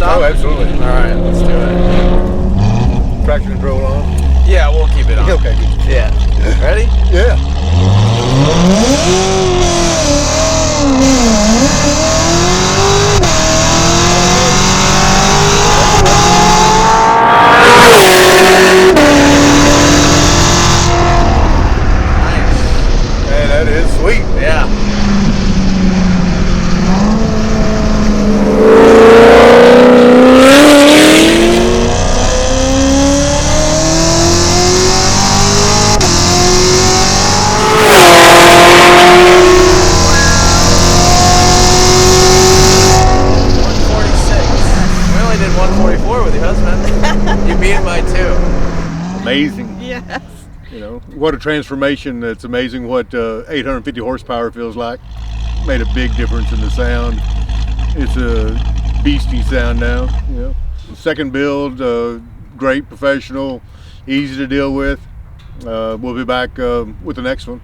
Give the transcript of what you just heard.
stop? Oh, absolutely. All right, let's do it. Traction control on? Yeah, we'll keep it on. Okay, good. Yeah. Ready? Yeah. Man, that is sweet. Yeah. Did 144 with your husband. You beat him by 2. Amazing. Yes. You know, what a transformation. It's amazing what 850 horsepower feels like. Made a big difference in the sound. It's a beastie sound now. You know, second build, great, professional, easy to deal with. We'll be back with the next one.